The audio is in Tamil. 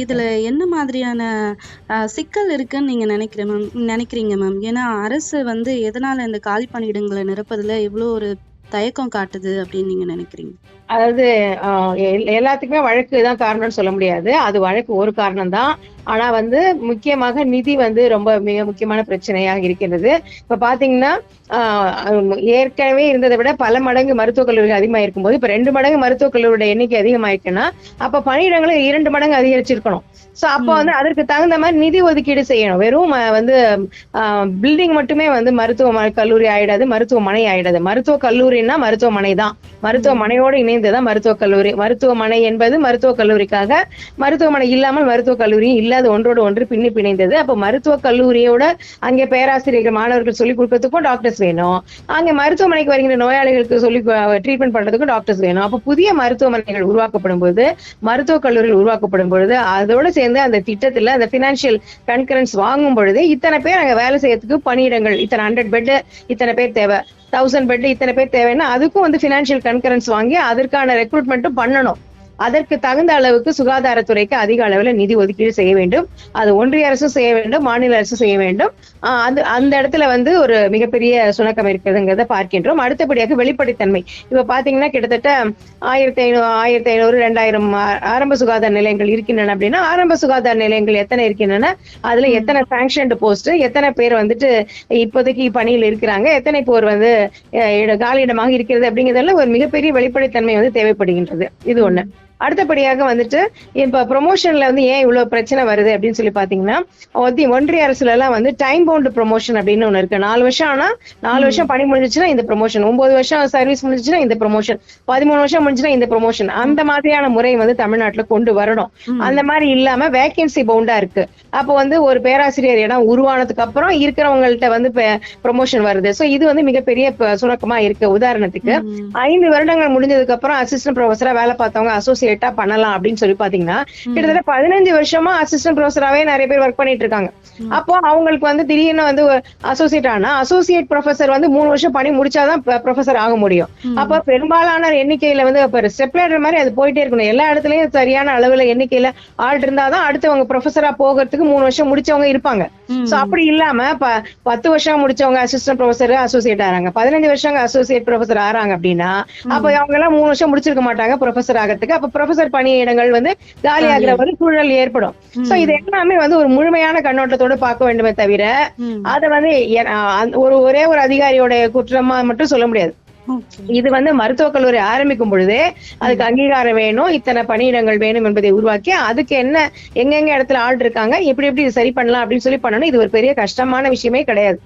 இதுல என்ன மாதிரியான சிக்கல் இருக்குன்னு நீங்க நினைக்கிறீங்க மேம்? ஏன்னா அரசு வந்து எதனால இந்த காலி பணியிடங்களை நிரப்புறதுல இவ்வளோ ஒரு தயக்கம் காட்டுது அப்படின்னு நீங்க நினைக்கிறீங்க? அதாவது எல்லாத்துக்குமே வழக்கு தான் காரணம்னு சொல்ல முடியாது. அது வழக்கு ஒரு காரணம் தான். ஆனா வந்து முக்கியமாக நிதி வந்து ரொம்ப மிக முக்கியமான பிரச்சனையாக இருக்கிறது. இப்ப பாத்தீங்கன்னா ஏற்கனவே இருந்ததை விட பல மடங்கு மருத்துவக் கல்லூரிகள் அதிகமா இருக்கும்போது இப்ப 2 மடங்கு மருத்துவக் கல்லூரியோட எண்ணிக்கை அதிகமாயிருக்குன்னா அப்ப பணியிடங்களை 2 மடங்கு அதிகரிச்சிருக்கணும். சோ அப்ப வந்து அதற்கு தகுந்த மாதிரி நிதி ஒதுக்கீடு செய்யணும். வெறும் வந்து பில்டிங் மட்டுமே வந்து மருத்துவ கல்லூரி ஆயிடாது, மருத்துவமனை ஆயிடாது. மருத்துவக் கல்லூரின்னா மருத்துவமனை தான். மருத்துவமனையோடு இணைந்ததான் மருத்துவக் கல்லூரி. மருத்துவமனை என்பது மருத்துவக் கல்லூரிக்காக, மருத்துவமனை இல்லாமல் மருத்துவக் கல்லூரியும் இல்லாத ஒன்றோடு ஒன்று பின்னி பிணைந்தது. அப்ப மருத்துவக் கல்லூரியோட அங்கே பேராசிரியர்கள் மாணவர்கள் சொல்லிக் கொடுக்கறதுக்கும் டாக்டர்ஸ் வேணும், அங்கே மருத்துவமனைக்கு வருகின்ற நோயாளிகளுக்கு சொல்லி ட்ரீட்மெண்ட் பண்றதுக்கும் டாக்டர்ஸ் வேணும். அப்ப புதிய மருத்துவமனைகள் உருவாக்கப்படும் போது, மருத்துவக் கல்லூரிகள் உருவாக்கப்படும் பொழுது, அதோட சேர்ந்து அந்த திட்டத்துல அந்த பினான்சியல் கன்கரன்ஸ் வாங்கும் பொழுது இத்தனை பேர் அங்க வேலை செய்யறதுக்கு பணியிடங்கள், இத்தனை 100 பெட் இத்தனை பேர் தேவை, 1000 பெட் இத்தனை பேர் தேவைன்னா அதுக்கும் வந்து பினான்சியல் கன்கரன்ஸ் வாங்கி அதற்கான ரெக்ரூட்மெண்ட்டும் பண்ணணும். அதற்கு தகுந்த அளவுக்கு சுகாதாரத்துறைக்கு அதிக அளவில் நிதி ஒதுக்கீடு செய்ய வேண்டும். அது ஒன்றிய அரசும் செய்ய வேண்டும், மாநில அரசும் செய்ய வேண்டும். அந்த இடத்துல வந்து ஒரு மிகப்பெரிய சுணக்கம் இருக்குதுங்கிறத பார்க்கின்றோம். அடுத்தபடியாக வெளிப்படைத்தன்மை. இப்ப பாத்தீங்கன்னா கிட்டத்தட்ட 1500 2000 ஆரம்ப சுகாதார நிலையங்கள் இருக்கின்றன அப்படின்னா, ஆரம்ப சுகாதார நிலையங்கள் எத்தனை இருக்கின்றன, அதுல எத்தனை சாங்ஷன்டு போஸ்ட், எத்தனை பேர் வந்துட்டு இப்போதைக்கு பணியில் இருக்கிறாங்க, எத்தனை பேர் வந்து காலியிடமாக இருக்கிறது அப்படிங்கிறதுல ஒரு மிகப்பெரிய வெளிப்படைத்தன்மை வந்து தேவைப்படுகின்றது. இது ஒண்ணு. அடுத்தபடியாக வந்துட்டு இப்ப ப்ரொமோஷன்ல வந்து ஏன் இவ்வளவு பிரச்சனை வருது அப்படின்னு சொல்லி பாத்தீங்கன்னா, ஒன்றிய அரசுல எல்லாம் வந்து டைம் பவுண்ட் ப்ரொமோஷன் அப்படின்னு ஒண்ணு இருக்கு. 4 வருஷம் ஆனா 4 வருஷம் பணி முடிஞ்சுச்சுன்னா இந்த ப்ரொமோஷன், 9 வருஷம் சர்வீஸ் முடிஞ்சுச்சுன்னா இந்த ப்ரொமோஷன், 13 வருஷம் முடிஞ்சுன்னா இந்த ப்ரொமோஷன், அந்த மாதிரியான முறை வந்து தமிழ்நாட்டுல கொண்டு வரணும். அந்த மாதிரி இல்லாம வேகன்சி பவுண்டா இருக்கு. அப்போ வந்து ஒரு பேராசிரியர் இடம் உருவானதுக்கு அப்புறம் இருக்கிறவங்கள்ட்ட வந்து ப்ரொமோஷன் வருது. சோ இது வந்து மிகப்பெரிய சுணக்கமா இருக்கு. உதாரணத்துக்கு 5 வருடங்கள் முடிஞ்சதுக்கு அப்புறம் அசிஸ்டன்ட் ப்ரொஃபஸரா வேலை பார்த்தவங்க அசோசியேட்டா பண்ணலாம் அப்படின்னு சொல்லி பாத்தீங்கன்னா, கிட்டத்தட்ட 15 வருஷமா அசிஸ்டன்ட் ப்ரொஃபஸராவே நிறைய பேர் ஒர்க் பண்ணிட்டு இருக்காங்க. அப்போ அவங்களுக்கு வந்து திடீர்னு வந்து அசோசியேட் ஆனா அசோசியேட் ப்ரொஃபஸர் வந்து 3 வருஷம் பணி முடிச்சாதான் ப்ரொஃபஸர் ஆக முடியும். அப்ப பெரும்பாலான எண்ணிக்கையில வந்து ஸ்டெப் லேடர் மாதிரி அது போயிட்டே இருக்கணும். எல்லா இடத்துலயும் சரியான அளவுல எண்ணிக்கையில ஆள் இருந்தாதான் அடுத்தவங்க ப்ரொஃபஸரா போகிறதுக்கு 3 வருஷம் முடிச்சவங்க இருப்பாங்க. சோ அப்படி இல்லாம 10 வருஷம் முடிச்சவங்க அசிஸ்டன்ட் ப்ரொஃபஸர் அசோசியேட் ஆறாங்க, 15 வருஷம் அசோசியேட் ப்ரொஃபஸர் ஆறாங்க அப்படின்னா, அப்ப அவங்க எல்லாம் 3 வருஷம் முடிச்சிருக்க மாட்டாங்க ப்ரொஃபஸர் ஆகிறதுக்கு. அப்ப ப்ரொஃபஸர் பணியிடங்கள் வந்து காலியாகிற ஒரு சூழல் ஏற்படும். சோ இது எல்லாமே வந்து ஒரு முழுமையான கண்ணோட்டத்தோட பார்க்க வேண்டுமே தவிர அத வந்து ஒரே ஒரு அதிகாரியோட குற்றமா மட்டும் சொல்ல முடியாது. இது வந்து மருத்துவக் கல்லூரி ஆரம்பிக்கும் பொழுதே அதுக்கு அங்கீகாரம் வேணும், இத்தனை பணியிடங்கள் வேணும் என்பதை உருவாக்கி அதுக்கு என்ன எங்கெங்க இடத்துல ஆள் இருக்காங்க, எப்படி எப்படி சரி பண்ணலாம் அப்படின்னு சொல்லி பண்ணணும். இது ஒரு பெரிய கஷ்டமான விஷயமே கிடையாது.